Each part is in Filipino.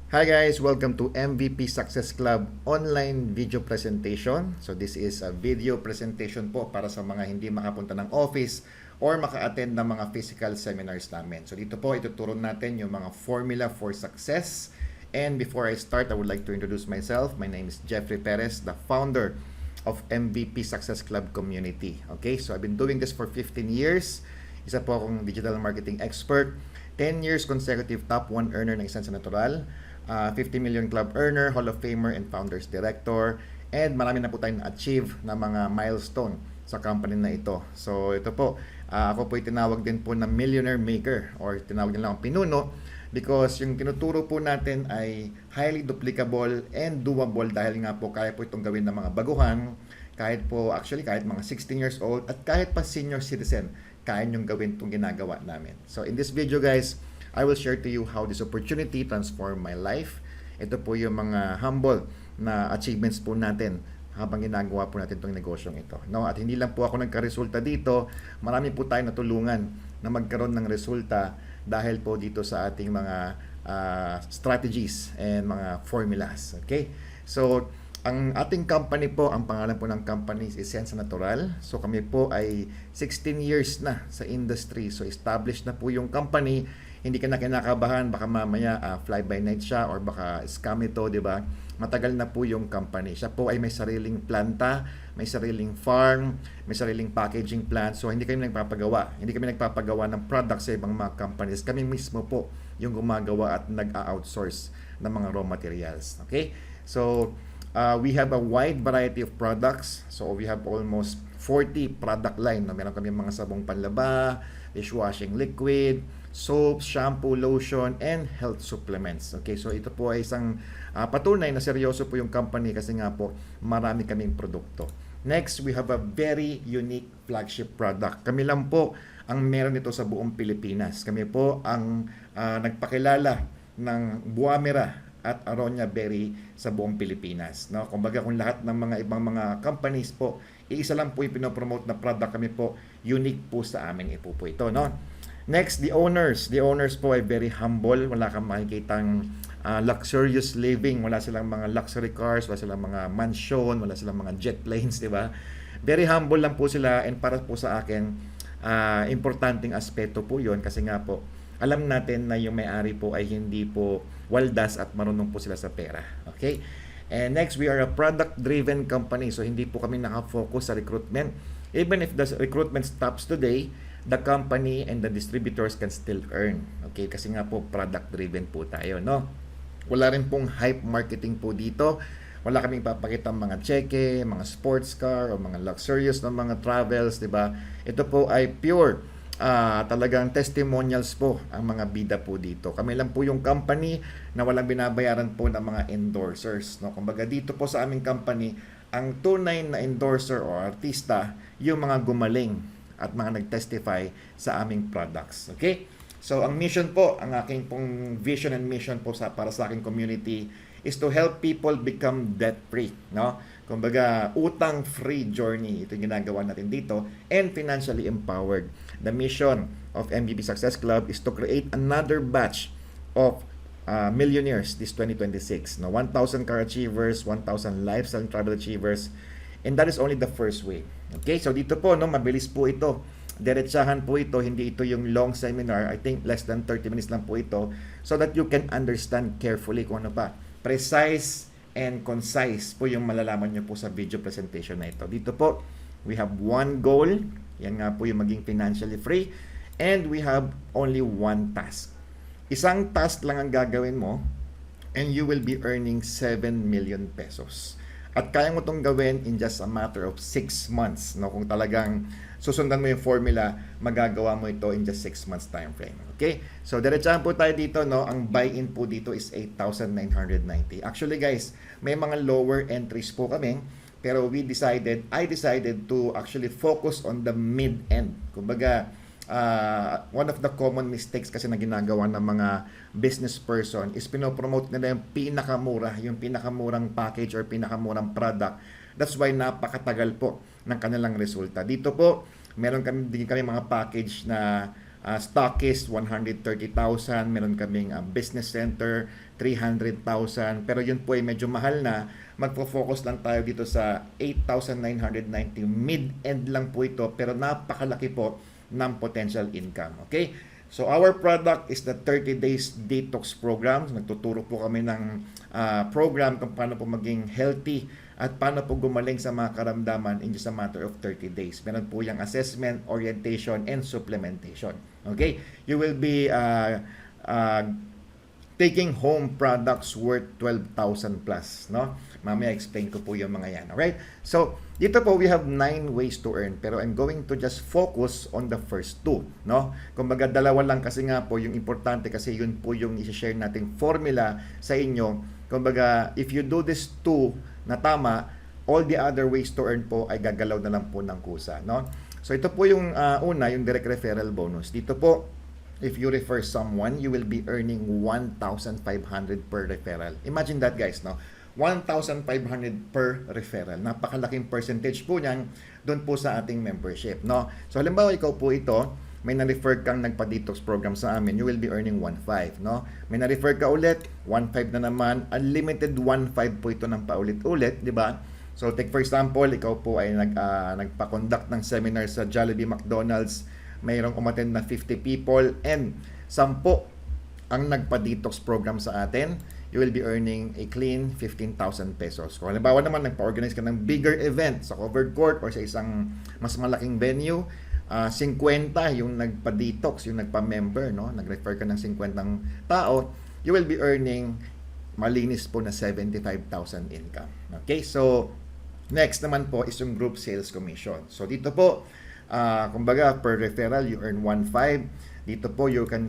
Hi guys, welcome to MVP Success Club online video presentation. So this is a video presentation po para sa mga hindi makapunta ng office or maka-attend ng mga physical seminars namin. So dito po ituturo natin yung mga formula for success. And before I start, I would like to introduce myself. My name is Jeffrey Perez, the founder of MVP Success Club community. Okay, so I've been doing this for 15 years. Isa po akong digital marketing expert. 10 years consecutive top 1 earner ng Esensa Natural. 50 million club earner, Hall of Famer, and Founders Director. And marami na po tayong achieve na mga milestone sa company na ito. So ito po, ako po tinawag din po na millionaire maker or tinawag nila akong pinuno because yung tinuturo po natin ay highly duplicable and doable dahil nga po kaya po itong gawin ng mga baguhan, kahit po actually kahit mga 16 years old at kahit pa senior citizen, kaya nyong gawin itong ginagawa namin. So in this video guys, I will share to you how this opportunity transformed my life. Ito po yung mga humble na achievements po natin habang ginagawa po natin itong negosyong ito. No? At hindi lang po ako nagka-resulta dito, marami po tayong natulungan na magkaroon ng resulta dahil po dito sa ating mga strategies and mga formulas. Okay? So, ang ating company po, ang pangalan po ng company is Esensa Natural. So kami po ay 16 years na sa industry. So established na po yung company. Hindi ka na kinakabahan, baka mamaya fly by night siya or baka scam ito, di ba? Matagal na po yung company. Siya po ay may sariling planta, may sariling farm, may sariling packaging plant. So hindi kami nagpapagawa. Hindi kami nagpapagawa ng products sa ibang mga companies. Kami mismo po yung gumagawa at nag-outsource ng mga raw materials. Okay? So we have a wide variety of products. So we have almost 40 product line. Meron kami mga sabong panlaba, dishwashing liquid, soaps, shampoo, lotion, and health supplements. Okay, so ito po ay isang patunay na seryoso po yung company kasi nga po marami kaming produkto. Next, we have a very unique flagship product. Kami lang po ang meron nito sa buong Pilipinas. Kami po ang nagpakilala ng Buamera at Aronia Berry sa buong Pilipinas. No? Kumbaga kung lahat ng mga ibang mga companies po, iisa lang po yung pinopromote na product, kami po, unique po sa amin po ito. No? Next, the owners. The owners po ay very humble. Wala kang makikitang luxurious living. Wala silang mga luxury cars, wala silang mga mansion, wala silang mga jet planes, di ba? Very humble lang po sila and para po sa akin, importanteng aspeto po yun kasi nga po, alam natin na yung may-ari po ay hindi po waldas at marunong po sila sa pera. Okay? And next, we are a product-driven company. So, hindi po kami nakafocus sa recruitment. Even if the recruitment stops today, the company and the distributors can still earn. Okay? Kasi nga po, product-driven po tayo, no? Wala rin pong hype marketing po dito. Wala kaming papakita mga cheque, mga sports car, o mga luxurious na mga travels, di ba? Ito po ay pure talagang testimonials po ang mga bida po dito. Kami lang po yung company na walang binabayaran po ng mga endorsers. No? Kumbaga dito po sa aming company, ang tunay na endorser o artista, yung mga gumaling at mga nag-testify sa aming products. Okay? So ang mission po, ang aking pong vision and mission po para sa aking community is to help people become debt-free. No? Kumbaga, utang-free journey. Ito yung ginagawa natin dito. And financially empowered. The mission of MVP Success Club is to create another batch of millionaires this 2026. No? 1,000 car achievers, 1,000 lifestyle and travel achievers. And that is only the first wave. Okay? So dito po, no, mabilis po ito. Diretsahan po ito. Hindi ito yung long seminar. I think less than 30 minutes lang po ito. So that you can understand carefully kung ano pa. Precise and concise po yung malalaman nyo po sa video presentation na ito. Dito po, we have one goal. Yan nga po yung maging financially free. And we have only one task. Isang task lang ang gagawin mo and you will be earning 7 million pesos. At kaya mo itong gawin in just a matter of 6 months. No? Kung talagang susundan mo yung formula, magagawa mo ito in just 6 months time frame. Okay? So, diretsahan po tayo dito. No? Ang buy-in po dito is 8,990. Actually guys, may mga lower entries po kami. Pero I decided to actually focus on the mid-end. Kumbaga, one of the common mistakes kasi na ginagawa ng mga business person is pinopromote nila yung pinakamurang package or pinakamurang product. That's why napakatagal po ng kanilang resulta. Dito po, meron din kami mga package na stockist 130,000, meron kaming business center 300,000. Pero yun po ay medyo mahal na. Magpo-focus lang tayo dito sa 8,990. Mid-end lang po ito, pero napakalaki po ng potential income. Okay? So our product is the 30 days detox program. Nagtuturo po kami ng program kung paano po maging healthy at paano po gumaling sa mga karamdaman in just a matter of 30 days. Meron po yung assessment, orientation, and supplementation. Okay? You will be taking home products worth 12,000 plus, no? Mamaya explain ko po yung mga yan, alright? So, dito po we have 9 ways to earn, pero I'm going to just focus on the first 2, no? Kumbaga dalawa lang kasi nga po yung importante kasi yun po yung i-share nating formula sa inyo. Kumbaga, if you do this 2 na tama, all the other ways to earn po ay gagalaw na lang po ng kusa, no? So, ito po yung una, yung direct referral bonus. Dito po, if you refer someone, you will be earning 1,500 per referral. Imagine that, guys, no? 1,500 per referral. Napakalaking percentage po niyan doon po sa ating membership, no? So, halimbawa, ikaw po ito, may na-refer kang nagpa-detox program sa amin, you will be earning 1,500, no? May na-refer ka ulit, 1,500 na naman, unlimited 1,500 po ito ng paulit-ulit, di ba? So, take for example, ikaw po ay nagpa-conduct ng seminar sa Jollibee McDonald's, mayroong umattend na 50 people, and 10 ang nagpa-detox program sa atin, you will be earning a clean 15,000 pesos. Kung halimbawa naman, nagpa-organize ka ng bigger event sa covered court or sa isang mas malaking venue, 50 yung nagpa-detox, yung nagpa-member, no? Nag-refer ka ng 50 tao, you will be earning malinis po na 75,000 income. Okay, so next naman po is yung group sales commission. So dito po, kumbaga per referral you earn 1,500. Dito po you can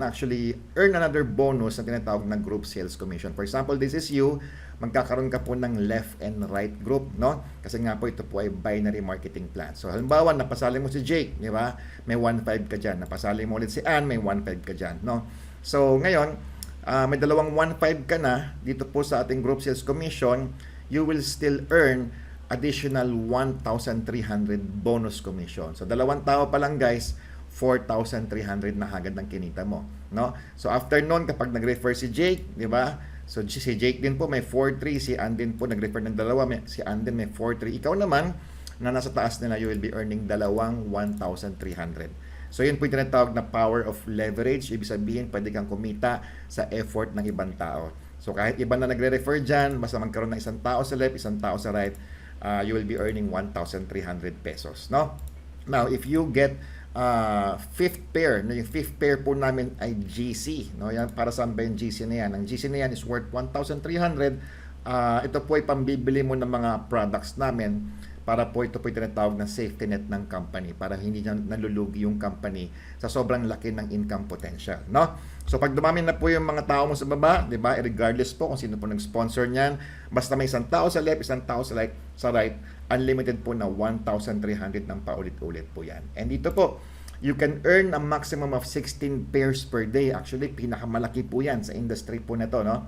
actually earn another bonus na tinatawag na group sales commission. For example, this is you, magkakaroon ka po ng left and right group, no? Kasi nga po ito po ay binary marketing plan. So halimbawa, napasali mo si Jake, di ba? May 1,500 ka diyan. Napasali mo ulit si Ann, may 1,500 ka diyan, no? So ngayon, may dalawang 1,500 ka na dito po sa ating group sales commission, you will still earn additional 1,300 bonus commission. So dalawang tao pa lang, guys, 4,300 na agad ng kinita mo, no? So after noon, kapag nag-refer si Jake, di ba? So si Jake din po may 4,300, si Ann din po nag-refer ng dalawa, si Ann din may 4,300. Ikaw naman na nasa taas nila, you will be earning dalawang 1,300. So yun po yung tinatawag na power of leverage. Ibig sabihin, pwede kang kumita sa effort ng ibang tao. So kahit iba na nagre-refer dyan, basta magkaroon ng isang tao sa left, isang tao sa right, you will be earning 1,300 pesos, no? Now, if you get fifth pair, no, yung fifth pair po namin ay GC, no? Yan, para saan ba yung GC na yan? Ang GC na yan is worth 1,300. Ito po ay pambibili mo ng mga products namin para po ito po yung tinatawag na safety net ng company para hindi nalulugi yung company sa sobrang laki ng income potential, no? So pag dumami na po yung mga tao mo sa baba, di ba, regardless po kung sino po nag-sponsor niyan, basta may isang tao sa left, isang tao sa right, unlimited po na 1,300 ng paulit-ulit po yan. And dito po, you can earn a maximum of 16 pairs per day. Actually, pinakamalaki po yan sa industry po na to, no?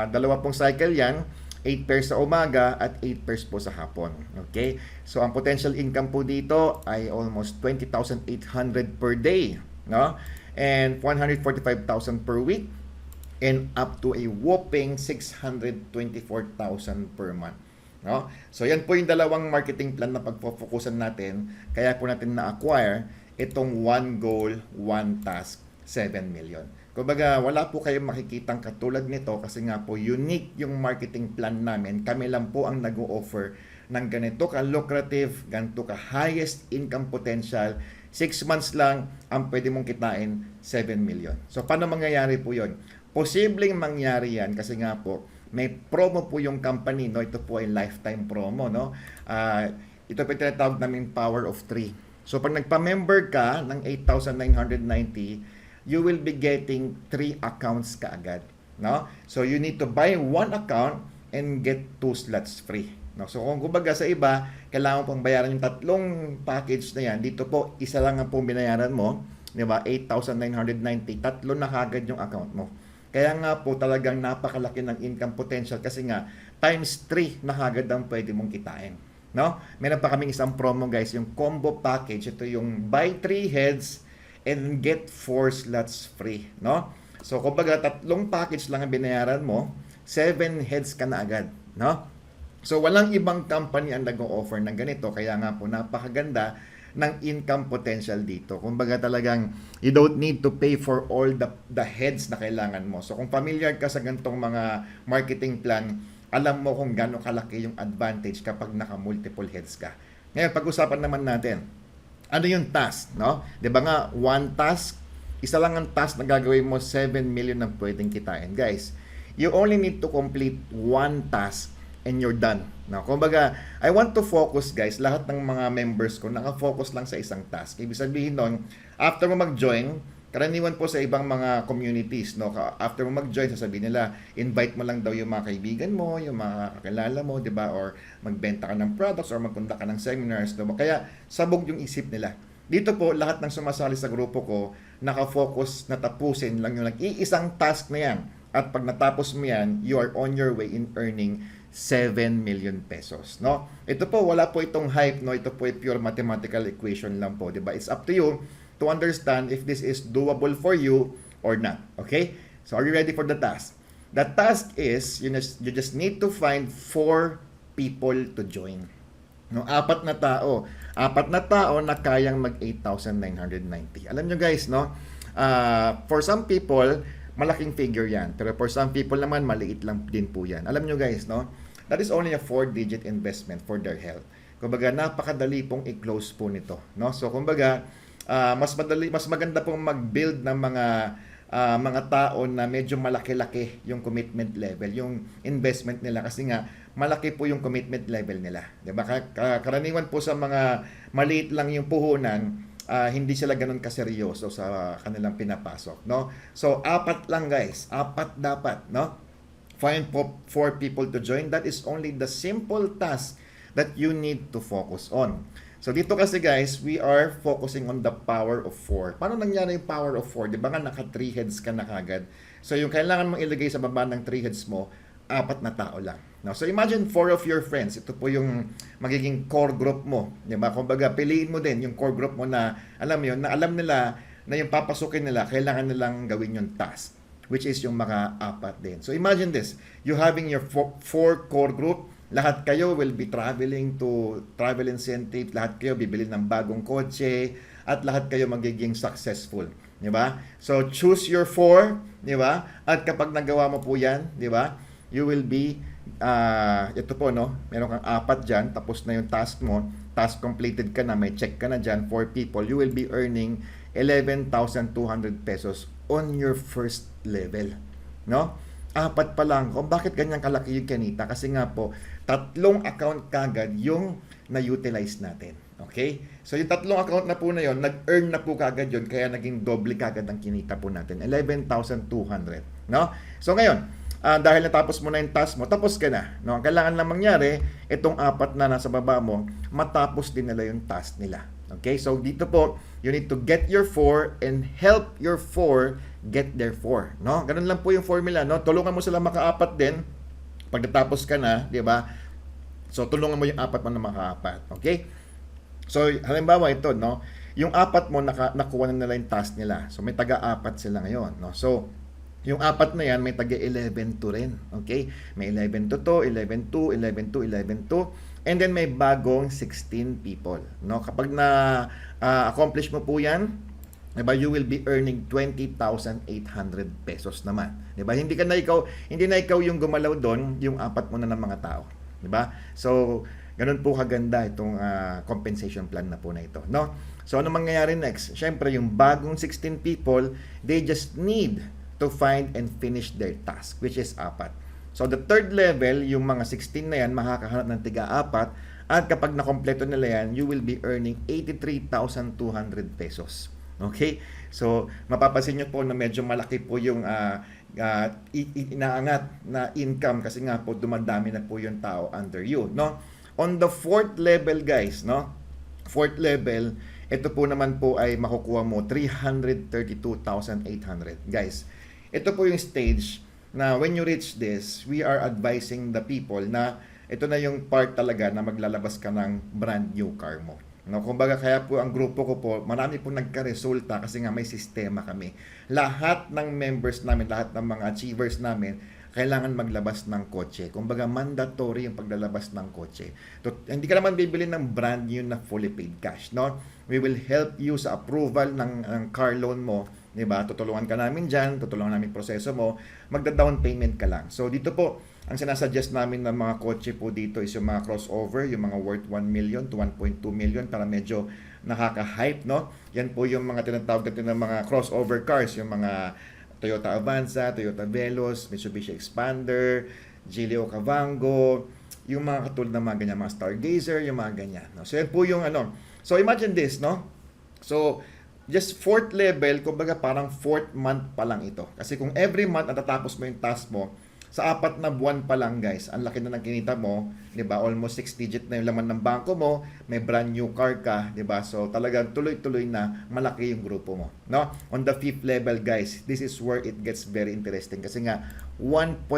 Dalawa pong cycle yan, 8 pairs sa umaga at 8 pairs po sa hapon. Okay? So, ang potential income po dito ay almost 20,800 per day, no? And 145,000 per week and up to a whopping 624,000 per month. No? So, yan po yung dalawang marketing plan na pagpo-focusan natin. Kaya po natin na-acquire itong one goal, one task, 7 million. Kumbaga, wala po kayong makikitang katulad nito kasi nga po unique yung marketing plan namin. Kami lang po ang nag-o-offer ng ganito ka-lucrative, ganito ka-highest income potential. 6 months lang ang pwede mong kitain 7 million. So, paano mangyayari po yun? Posibleng mangyari yan kasi nga po, may promo po yung company, no? Ito po ay lifetime promo, no? Ito po yung tinatawag namin power of 3. So, pag nagpa-member ka ng 8,990, you will be getting 3 accounts kaagad, no? So, you need to buy 1 account and get 2 slots free. No? So, kung kumbaga sa iba, kailangan pong bayaran yung 3 package na yan. Dito po, isa lang ang pong binayaran mo, di ba? 8,990, 3 na kagad yung account mo. Kaya nga po talagang napakalaki ng income potential kasi nga times 3 na kagad ang pwede mong kitain. No? Meron pa kaming isang promo, guys, yung combo package. Ito yung buy 3 heads and get 4 slots free, no? So, kumbaga, 3 package lang ang binayaran mo, 7 heads ka na agad, no? So, walang ibang company ang nag-o-offer ng ganito. Kaya nga po, napakaganda ng income potential dito. Kumbaga talagang you don't need to pay for all the heads na kailangan mo. So, kung familiar ka sa ganitong mga marketing plan, alam mo kung gaano kalaki yung advantage kapag naka-multiple heads ka. Ngayon, pag-usapan naman natin, ano yung task, no? 'Di ba nga, one task, isa lang ang task na gagawin mo, 7 million ang pwedeng kitain. Guys, you only need to complete one task and you're done. No? Kumbaga, I want to focus, guys, lahat ng mga members ko naka-focus lang sa isang task. Ibig sabihin nun, after mo mag-join, karaniwan po sa ibang mga communities, no? After mo mag-join, sasabihin nila, invite mo lang daw yung mga kaibigan mo, yung mga kakilala mo, di ba? Or magbenta ka ng products or magkunda ka ng seminars, di ba? Kaya sabog yung isip nila. Dito po, lahat ng sumasali sa grupo ko, naka-focus na tapusin lang yung nag-iisang task na yan. At pag natapos mo yan, you are on your way in earning 7 million pesos, no? Ito po, wala po itong hype, no? Ito po ay pure mathematical equation lang po, di ba? It's up to you to understand if this is doable for you or not. Okay? So, are you ready for the task? The task is, you just need to find 4 people to join. No, 4 na tao. 4 na tao na kayang mag 8,990. Alam nyo guys, no? For some people, malaking figure yan. Pero for some people naman, maliit lang din po yan. Alam nyo guys, no? That is only a 4-digit investment for their health. Kumbaga, napakadali pong i-close po nito. No? So, kumbaga, mas maganda pong mag-build ng mga tao na medyo malaki-laki yung commitment level, yung investment nila. Kasi nga, malaki po yung commitment level nila. Diba? Karaniwan po sa mga maliit lang yung puhunan, hindi sila ganun kaseryoso sa kanilang pinapasok, no? So, 4 lang guys. 4 dapat, no? Find 4 people to join. That is only the simple task that you need to focus on. So, dito kasi guys, we are focusing on the power of 4. Paano nangyari yung power of 4? Di ba nga naka 3 heads ka na kagad? So, yung kailangan mong ilagay sa baba ng 3 heads mo, 4 na tao lang. No? So imagine 4 of your friends. Ito po yung magiging core group mo. Diba? Kumbaga, piliin mo din yung core group mo na alam mo yun, na alam nila na yung papasukin nila, kailangan nilang gawin yung task, which is yung mga 4 din. So imagine this, you having your 4 core group, lahat kayo will be traveling to travel incentive, lahat kayo bibili ng bagong kotse, at lahat kayo magiging successful. Diba? So choose your 4, diba? At kapag nagawa mo po yan, diba? You will be, ito po, no? Meron kang 4 dyan, tapos na yung task mo, task completed ka na, may check ka na dyan, 4 people, you will be earning 11,200 pesos on your first level. No? 4 pa lang. Kung bakit ganyan kalaki yung kinita? Kasi nga po, 3 account kagad yung na-utilize natin. Okay? So yung 3 account na po na yon, nag-earn na po kagad yun, kaya naging doble kagad ang kinita po natin. 11,200. No? So ngayon, dahil natapos mo na yung task mo, tapos ka na. No? Ang kailangan lang mangyari, itong 4 na nasa baba mo, matapos din nila yung task nila. Okay? So dito po, you need to get your 4 and help your 4 get their 4. No? Ganun lang po yung formula. No? Tulungan mo sila maka-4 din. Pag natapos ka na, di ba? So tulungan mo yung 4 mo na maka-4. Okay? So halimbawa ito, no? Yung 4 mo, nakuha na nila yung task nila. So may taga-4 sila ngayon. No? So yung 4 na yan, may taga-11 to rin. Okay? May 11 to 11 to, 11 to, 11 to. And then may bagong 16 people. No? Kapag na-accomplish mo po yan, diba, you will be earning 20,800 pesos naman. Diba? Hindi na ikaw yung gumalaw doon, yung 4 mo na ng mga tao. Diba? So, ganun po kaganda itong compensation plan na po na ito. No? So, ano mangyayari next? Siyempre, yung bagong 16 people, they just need to find and finish their task, which is 4. So, the third level, yung mga 16 na yan, makakahanap ng tiga-4, at kapag nakompleto nila yan, you will be earning 83,200 pesos. Okay? So, mapapansin nyo po na medyo malaki po yung inaangat na income kasi nga po dumadami na po yung tao under you. No? On the 4th level, guys, no? 4th level, ito po naman po ay makukuha mo 332,800. Guys, ito po yung stage na when you reach this, we are advising the people na ito na yung part talaga na maglalabas ka ng brand new car mo. No, kumbaga kaya po ang grupo ko po, marami po nagka-resulta kasi nga may sistema kami. Lahat ng members namin, lahat ng mga achievers namin, kailangan maglabas ng kotse. Kumbaga mandatory yung paglalabas ng kotse. Hindi ka naman bibili ng brand new na fully paid cash, no? We will help you sa approval ng car loan mo, 'di ba? Tutulungan ka namin diyan, tutulungan namin proseso mo, magda-down payment ka lang. So dito po, ang sinasuggest namin ng mga kotse po dito is yung mga crossover, yung mga worth 1 million to 1.2 million para medyo nakaka-hype, no? Yan po yung mga tinatawag natin ng mga crossover cars, yung mga Toyota Avanza, Toyota Veloz, Mitsubishi Expander, Giglio Cavango, yung mga katulad ng mga ganyan, mga Stargazer, yung mga ganyan. No? So yan po yung ano. So imagine this, no? So just fourth level, kumbaga parang fourth month pa lang ito. Kasi kung every month natatapos mo yung task mo, sa 4 na buwan pa lang guys, ang laki na ng kinita mo, 'di ba? Almost 6 digit na yung laman ng bangko mo, may brand new car ka, 'di ba? So talagang tuloy-tuloy na malaki yung grupo mo, no? On the 5th level guys, this is where it gets very interesting kasi nga 1.3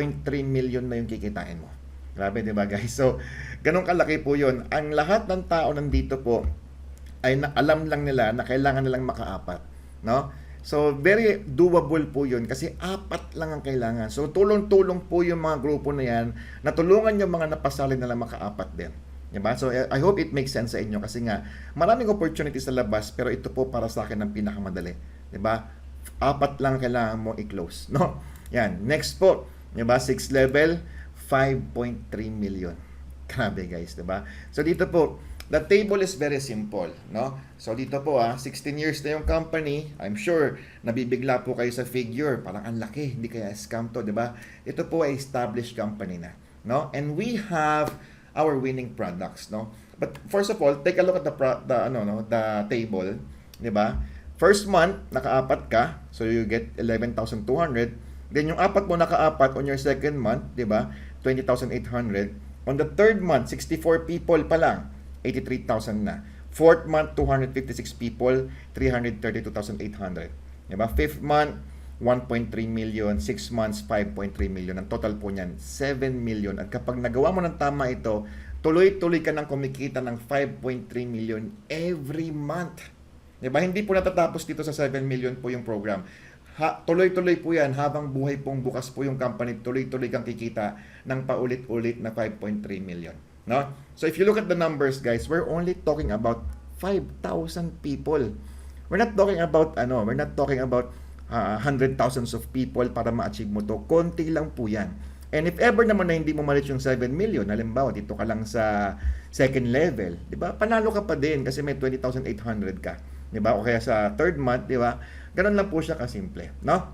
million na yung kikitain mo. Grabe 'di ba guys? So ganun kalaki po 'yun. Ang lahat ng tao nandito po ay alam lang nila na kailangan nilang makaapat, no? So, very doable po yun kasi 4 lang ang kailangan. So, tulong-tulong po yung mga grupo na yan na tulungan yung mga napasali na lang maka-4 din. Diba? So, I hope it makes sense sa inyo kasi nga maraming opportunities sa labas pero ito po para sa akin ang pinakamadali. Diba? 4 lang kailangan mo i-close. No? Yan. Next po. Diba? 6th level, 5.3 million. Grabe guys. Diba? So, dito po, the table is very simple, no? So dito po 16 years na yung company. I'm sure nabibigla po kayo sa figure, parang ang laki, hindi kaya scam to, 'di ba? Ito po ay established company na, no? And we have our winning products, no? But first of all, take a look at the table, 'di ba? First month naka-4 ka, so you get 11,200. Then yung 4 mo naka-4 on your second month, 'di ba? 20,800. On the third month, 64 people pa lang. 83,000 na. Fourth month, 256 people, 332,800. Diba? Fifth month, 1.3 million. 6 months, 5.3 million. Ang total po niyan, 7 million. At kapag nagawa mo ng tama ito, tuloy-tuloy ka nang kumikita ng 5.3 million every month. Diba? Hindi po natatapos dito sa 7 million po yung program. Tuloy-tuloy po yan. Habang buhay pong bukas po yung company, tuloy-tuloy kang kikita ng paulit-ulit na 5.3 million. No? So if you look at the numbers guys, we're only talking about 5,000 people. We're not talking about hundred thousands of people para ma-achieve mo to. Konti lang po yan. And if ever naman na hindi mo ma-reach yung 7 million, halimbawa dito ka lang sa second level, 'di ba? Panalo ka pa din kasi may 20,800 ka, 'di ba? O kaya sa third month, 'di ba? Ganun lang po siya kasimple, no?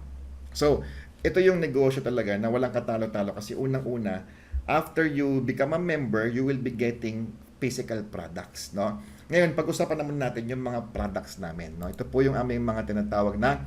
So, ito yung negosyo talaga na walang katalo-talo kasi unang-una after you become a member, you will be getting physical products, no? Ngayon, pag-usapan naman natin yung mga products namin, no? Ito po yung aming mga tinatawag na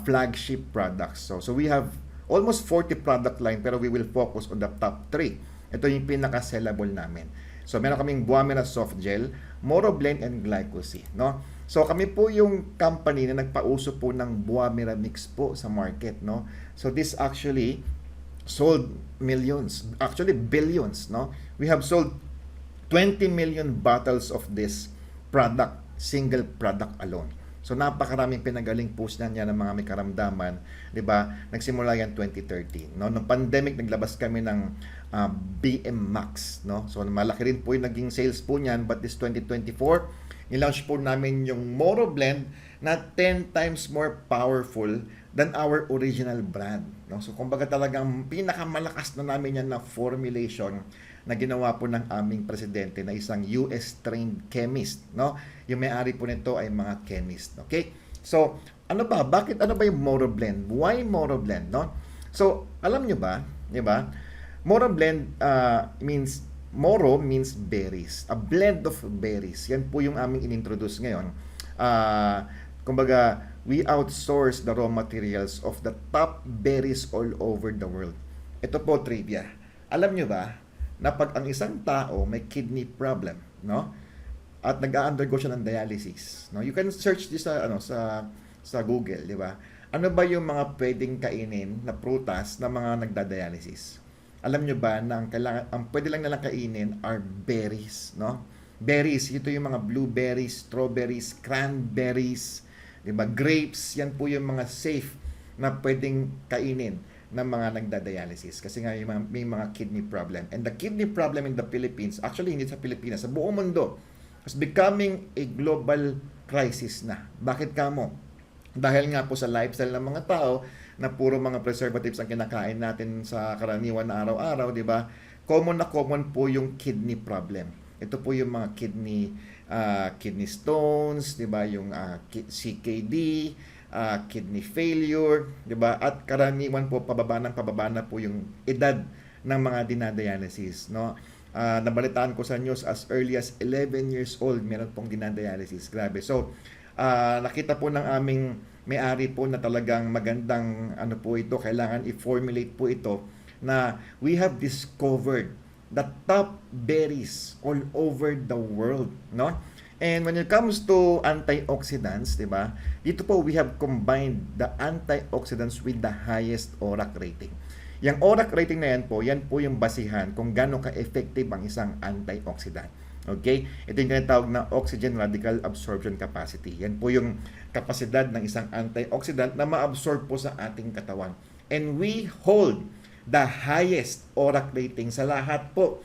flagship products. So we have almost 40 product line pero we will focus on the top 3. Ito yung pinaka-sellable namin. So meron kaming Buamera Soft Gel, Moro Blend and Glycosi, no? So kami po yung company na nagpauso po ng Buamera Mix po sa market, no? So this actually sold millions, actually billions, no? We have sold 20 million bottles of this product, single product alone. So napakaraming pinagaling post na niya ng mga may karamdaman, 'di ba? Nagsimula yan 2013, no? Nung pandemic naglabas kami ng BM Max, no? So malaki rin po yung naging sales po niyan, but this 2024, nilaunch po namin yung Moro Blend na 10 times more powerful than our original brand, no? So kumbaga talagang pinakamalakas na namin yan na formulation na ginawa po ng aming presidente na isang US trained chemist, no? Yung may-ari po nito ay mga chemist, okay? So, ano ba yung Moro Blend? Why Moro Blend, no? So, alam nyo ba, 'di ba? Moro Blend Moro means berries, a blend of berries. Yan po yung aming inintroduce ngayon. Kumbaga, we outsource the raw materials of the top berries all over the world. Ito po trivia. Alam nyo ba na pag ang isang tao may kidney problem, no? At nag-undergo siya ng dialysis, no? You can search this sa Google, di ba? Ano ba yung mga pwedeng kainin na prutas na mga nagda-dialysis? Alam nyo ba na ang pwede lang nilang kainin are berries, no? Berries, ito yung mga blueberries, strawberries, cranberries, 'di ba? Grapes, yan po yung mga safe na pwedeng kainin ng mga nagda-dialysis kasi nga may mga kidney problem. And the kidney problem in the Philippines, actually hindi sa Pilipinas, sa buong mundo, is becoming a global crisis na. Bakit kamo? Dahil nga po sa lifestyle ng mga tao na puro mga preservatives ang kinakain natin sa karaniwan na araw-araw, 'di ba? Common na common po yung kidney problem. Ito po yung mga kidney stones, 'di ba? Yung CKD, kidney failure, 'di ba? At karaniwan po pababa na po yung edad ng mga dinadialysis, no? Nabalitaan ko sa news as early as 11 years old meron pong dinadialysis. Grabe. So, nakita po ng aming may-ari po na talagang magandang ano po ito, kailangan i-formulate po ito na we have discovered the top berries all over the world, no? And when it comes to antioxidants, 'di ba? Dito po we have combined the antioxidants with the highest ORAC rating. Yung ORAC rating na yan po yung basihan kung gaano ka-effective ang isang antioxidant. Okay? Ito yung tinatawag na oxygen radical absorption capacity. Yan po yung kapasidad ng isang antioxidant na ma-absorb po sa ating katawan. And we hold the highest ORAC rating sa lahat po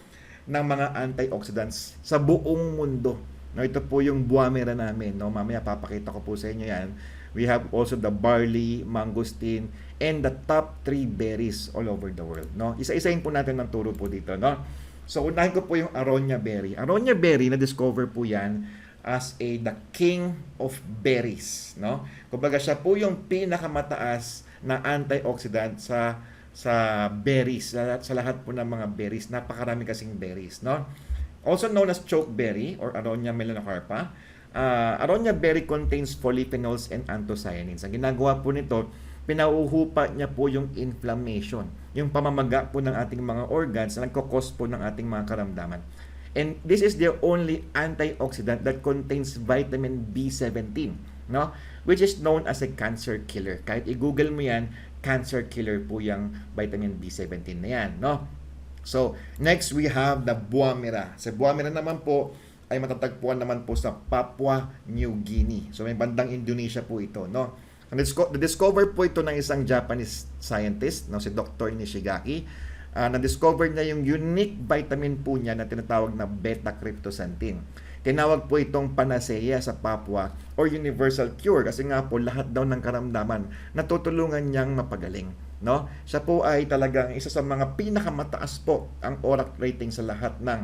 ng mga antioxidants sa buong mundo. No, ito po yung buwamera namin. No? Mamaya papakita ko po sa inyo yan. We have also the barley, mangosteen, and the top 3 berries all over the world. No? Isa-isahin po natin ng turo po dito. No? So, unahin ko po yung aronia berry. Aronia berry, na-discover po yan as the king of berries. No? Kumbaga siya po yung pinakamataas na antioxidant sa berries, sa lahat po ng mga berries. Napakarami kasing berries, no? Also known as chokeberry or Aronia melanocarpa. Aronia berry contains polyphenols and anthocyanins. Ang ginagawa po nito, pinauhupa niya po yung inflammation, yung pamamaga po ng ating mga organs na nagkakos po ng ating mga karamdaman. And this is the only antioxidant that contains vitamin B17, no? Which is known as a cancer killer. Kahit i-google mo yan, cancer killer po yung vitamin B17 na yan, no? So, next we have the buwamera. Sa buwamera naman po ay matatagpuan naman po sa Papua New Guinea. So, may bandang Indonesia po ito, no? Na-discover po ito ng isang Japanese scientist, no, si Dr. Nishigaki. Na-discover niya yung unique vitamin po niya na tinatawag na beta-cryptosantine. Tinawag po itong panacea sa Papua or universal cure kasi nga po lahat daw ng karamdaman natutulungan niyang mapagaling, no? Siya po ay talagang isa sa mga pinakamataas po ang ORAC rating sa lahat ng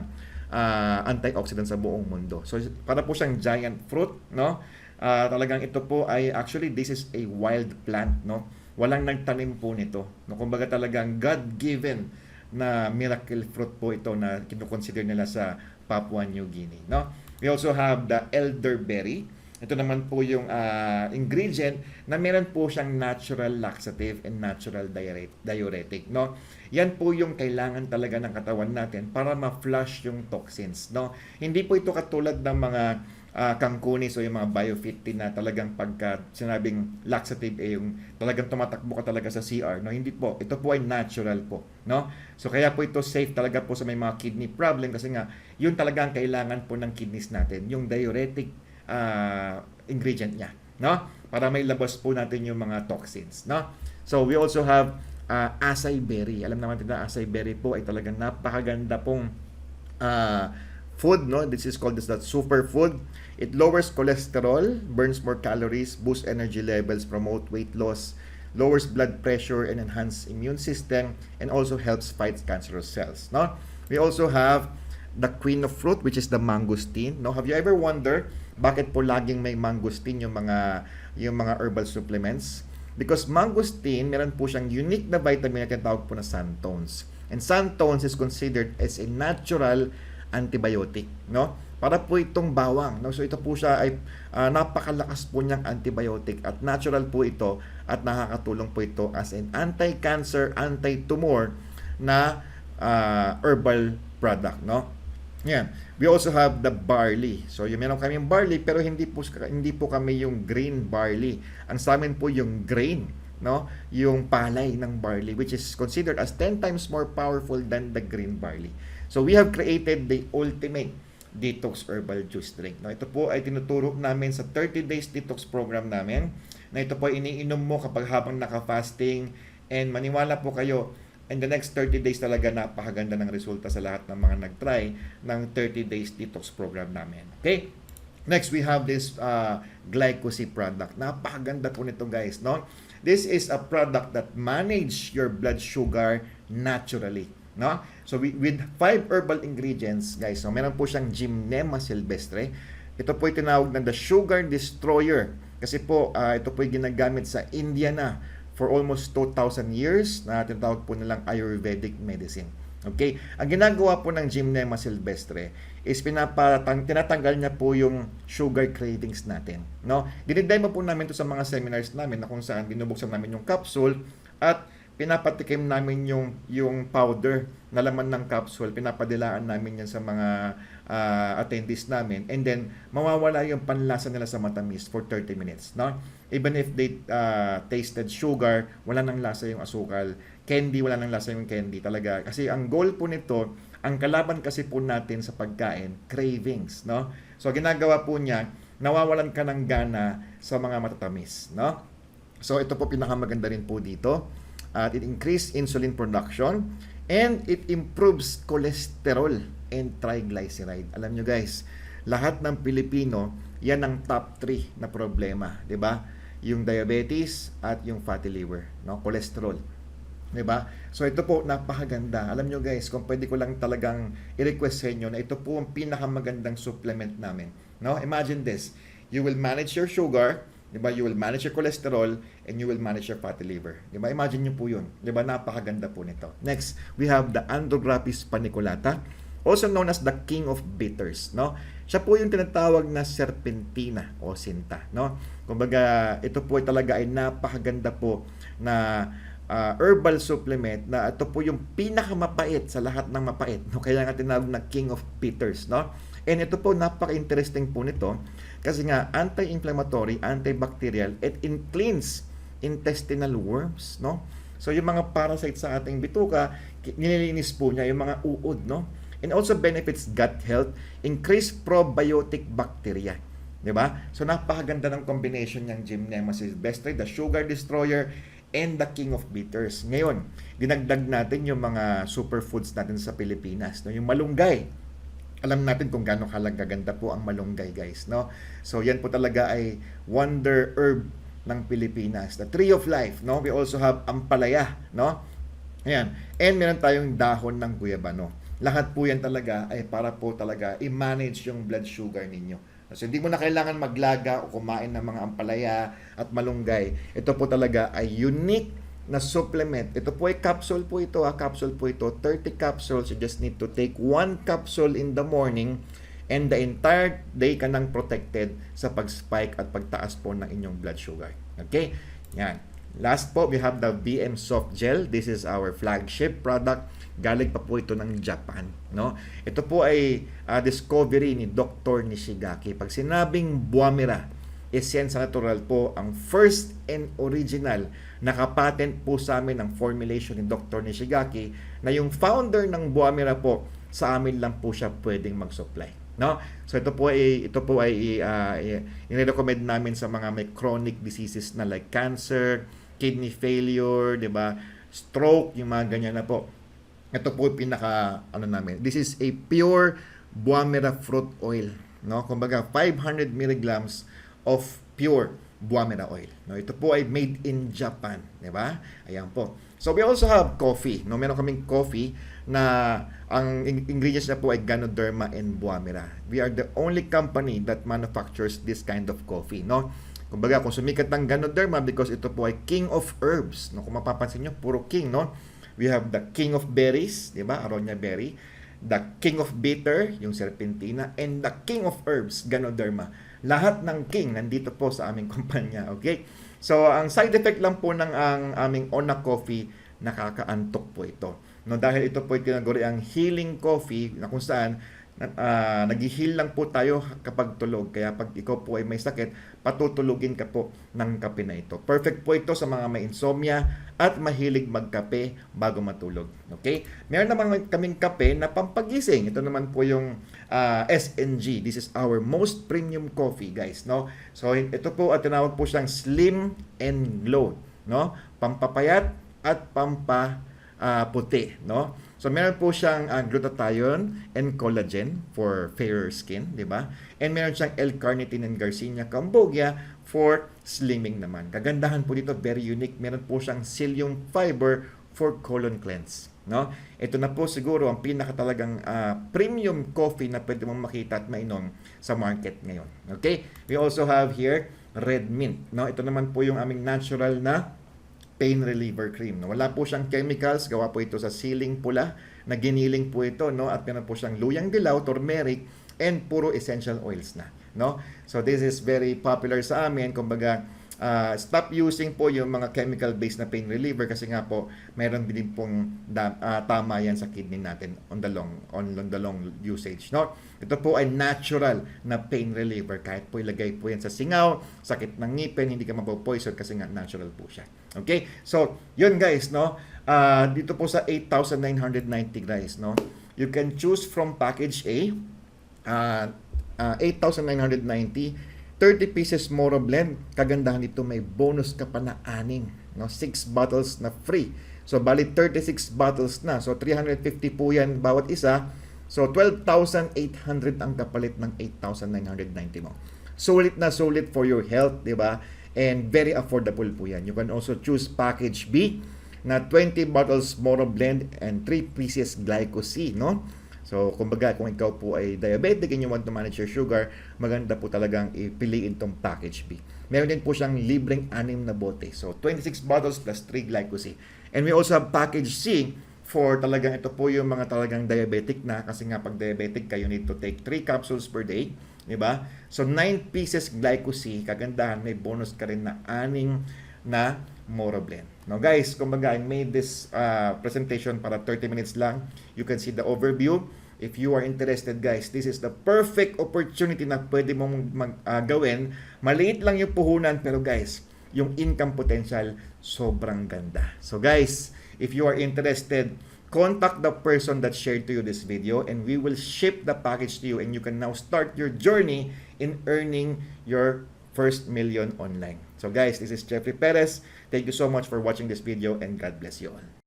antioxidant sa buong mundo. So para po siyang giant fruit, no? Talagang ito po ay actually this is a wild plant, no? Walang nagtanim po nito. No, kumbaga talagang God-given na miracle fruit po ito na kinukonsider nila sa Papua New Guinea, no? We also have the elderberry. Ito naman po yung ingredient na meron po siyang natural laxative and natural diuretic, no? Yan po yung kailangan talaga ng katawan natin para ma-flush yung toxins, no? Hindi po ito katulad ng mga kangkunis o yung mga biofit na talagang pagka sinabing laxative yung talagang tumatakbo ka talaga sa CR, no? Hindi po, ito po ay natural po, no? So kaya po ito safe talaga po sa may mga kidney problem kasi nga yun talaga ang kailangan po ng kidneys natin, yung diuretic ingredient niya, no? Para may labas po natin yung mga toxins, no? So we also have acai berry. Alam naman natin na acai berry po ay talagang napakaganda pong food, no? This is called the superfood. It lowers cholesterol, burns more calories, boosts energy levels, promote weight loss, lowers blood pressure and enhance immune system, and also helps fight cancerous cells, no? We also have the queen of fruit, which is the mangosteen, no? Have you ever wondered bakit po laging may mangosteen yung mga herbal supplements? Because mangosteen, meron po siyang unique na vitamin na tinatawag po na santones. And santones is considered as a natural antibiotic, no? Para po itong bawang, no? So ito po siya ay napakalakas po niyang antibiotic at natural po ito at nakakatulong po ito as an anti-cancer, anti-tumor na herbal product, no? Yan. We also have the barley. So, meron kaming barley pero hindi po kami yung green barley. Ang sa amin po yung grain, no? Yung palay ng barley which is considered as 10 times more powerful than the green barley. So, we have created the ultimate Detox Herbal Juice Drink. No, ito po ay tinuturo namin sa 30 days detox program namin, na ito po ay iniinom mo kapag habang naka-fasting, and maniwala po kayo, in the next 30 days talaga napakaganda ng resulta sa lahat ng mga nag-try ng 30 days detox program namin. Okay? Next, we have this Glycosi product. Napakaganda po nito, guys, no? This is a product that manage your blood sugar naturally, no? So with 5 herbal ingredients, guys, so meron po siyang Gymnema sylvestre. Ito po ay tinawag na the sugar destroyer kasi po ito po ay ginagamit sa India na for almost 2,000 years, na tinatawag po nilang Ayurvedic medicine. Okay? Ang ginagawa po ng Gymnema sylvestre is tinatanggal niya po yung sugar cravings natin. No? Dinidemo po namin to sa mga seminars namin na kung saan binubuksan namin yung capsule at pinapatikim namin yung powder na laman ng capsule, pinapadilaan namin yan sa mga attendees namin, and then mawawala yung panlasa nila sa matamis for 30 minutes, no? Even if they tasted sugar, wala nang lasa yung asukal. Candy, wala nang lasa yung candy talaga. Kasi ang goal po nito, ang kalaban kasi po natin sa pagkain, cravings, no? So ginagawa po niya, nawawalan ka ng gana sa mga matatamis, no? So ito po pinakamaganda rin po dito. At it increase insulin production and it improves cholesterol and triglyceride. Alam nyo, guys, lahat ng Pilipino, yan ang top 3 na problema, 'di ba? Yung diabetes at yung fatty liver, no? Cholesterol. 'Di ba? So ito po napakaganda. Alam nyo, guys, kung pwede ko lang talagang i-request sa inyo na ito po ang pinakamagandang supplement namin, no? Imagine this. You will manage your sugar, 'di ba? You will manage your cholesterol and you will manage your fatty liver. 'Di ba? Imagine niyo po 'yun. 'Di ba? Napakaganda po nito. Next, we have the Andrographis paniculata, also known as the king of bitters, no? Siya po yung tinatawag na serpentina o sinta, no? Kumbaga, ito po talaga ay napakaganda po na herbal supplement, na ito po yung pinakamapait sa lahat ng mapait, no? Kaya nga tinawag na king of bitters, no? And ito po, napaka-interesting po nito kasi nga anti-inflammatory, antibacterial, it cleans intestinal worms, no? So yung mga parasite sa ating bituka, nililinis po niya yung mga uod, no? And also benefits gut health, increase probiotic bacteria, 'di ba? So napakaganda ng combination ng Gymnema sylvestre, the sugar destroyer, and the king of bitters. Ngayon, dinagdag natin yung mga superfoods natin sa Pilipinas, no? Yung malunggay. Alam natin kung gaano ganda po ang malunggay, guys, no? So yan po talaga ay wonder herb ng Pilipinas. The tree of life, no? We also have ampalaya, no? Ayan. And meron tayong dahon ng guyabano. Lahat po yan talaga ay para po talaga i-manage yung blood sugar ninyo. So hindi mo na kailangan maglaga o kumain ng mga ampalaya at malunggay. Ito po talaga ay unique na supplement. Ito po ay capsule po ito, capsule po ito, 30 capsules. You just need to take 1 capsule in the morning and the entire day ka nang protected sa pag-spike at pagtaas po ng inyong blood sugar. Okay? Yan. Last po, we have the VM Soft Gel. This is our flagship product. Galing pa po ito ng Japan, no? Ito po ay discovery ni Dr. Nishigaki. Pag sinabing Buamira, Essensa Natural po ang first and original nakapatent po sa amin ng formulation ni Dr. Nishigaki, na yung founder ng Buamira po, sa amin lang po siya pwedeng mag-supply, no? So ito po ay i-recommend namin sa mga may chronic diseases na like cancer, kidney failure, 'di ba? Stroke, yung mga ganyan na po. Ito po pinaka namin. This is a pure Buamira fruit oil, no? Kumbaga 500 milligrams of pure Buamira oil, no? Ito po ay made in Japan, 'di ba? Ayan po. So we also have coffee, no? Meron kaming coffee na ang ingredients na po ay Ganoderma and Buamira. We are the only company that manufactures this kind of coffee, no? Kumbaga, kung sumikat ng Ganoderma because ito po ay king of herbs, no? Kung mapapansin nyo, puro king, no? We have the king of berries, di ba? Aronia berry. The king of bitter, yung serpentina, and the king of herbs, Ganoderma. Lahat ng king nandito po sa aming kumpanya, okay? So, ang side effect lang po ng aming Ona Coffee, nakakaantok po ito. No, dahil ito po ay tinaguri ang healing coffee, na kung saan Nag-heal lang po tayo kapag tulog. Kaya pag ikaw po ay may sakit, patutulugin ka po ng kape na ito. Perfect po ito sa mga may insomnia at mahilig magkape bago matulog. Okay? Meron naman kaming kape na pampagising. Ito naman po yung SNG. This is our most premium coffee, guys. No? So, ito po at tinawag po siyang Slim and Glow. No? Pampapayat at puti, no? So meron po siyang glutathione and collagen for fairer skin, di ba? And meron siyang L-carnitine and Garcinia cambogia for slimming naman. Kagandahan po dito, very unique. Meron po siyang psyllium fiber for colon cleanse, no? Ito na po siguro ang pinaka talagang premium coffee na pwede mong makita at mainom sa market ngayon. Okay? We also have here red mint, no? Ito naman po yung aming natural na pain reliever cream. No? Wala po siyang chemicals, gawa po ito sa siling pula, na giniling po ito, no? At meron po siyang luyang dilaw, turmeric, and puro essential oils na. No? So this is very popular sa amin. Kumbaga, stop using po yung mga chemical-based na pain reliever kasi nga po meron din pong tama yan sa kidney natin on the long usage. No? Ito po ay natural na pain reliever. Kahit po ilagay po yan sa singaw, sakit ng ngipin, hindi ka mapopoison kasi nga natural po siya. Okay? So, yun guys, no? Dito po sa 8,990 guys, no? You can choose from package A, 8,990, 30 pieces Moro Blend. Kagandahan nito, may bonus ka pa na 6, no? 6 bottles na free. So, bali 36 bottles na. So, 350 po yan bawat isa. So, 12,800 ang kapalit ng 8,990 mo. Sulit na sulit for your health, di ba? And very affordable po yan. You can also choose package B na 20 bottles Moro Blend and 3 pieces Glyco-C, no? So, kumbaga, kung ikaw po ay diabetic and you want to manage your sugar, maganda po talagang ipiliin itong package B. Meron din po siyang libreng 6 na bote. So, 26 bottles plus 3 Glyco-C. And we also have package C for talagang ito po yung mga talagang diabetic na, kasi nga pag diabetic kayo need to take 3 capsules per day. Diba? So, 9 pieces Glyco-C. Kagandahan, may bonus ka rin na 6 na Moro Blend. Now guys, kumbaga, I made this presentation para 30 minutes lang. You can see the overview. If you are interested guys, this is the perfect opportunity na pwede mong gawin. Maliit lang yung puhunan, pero guys, yung income potential, sobrang ganda. So guys, if you are interested, contact the person that shared to you this video and we will ship the package to you and you can now start your journey in earning your first million online. So guys, this is Jeffrey Perez. Thank you so much for watching this video and God bless you all.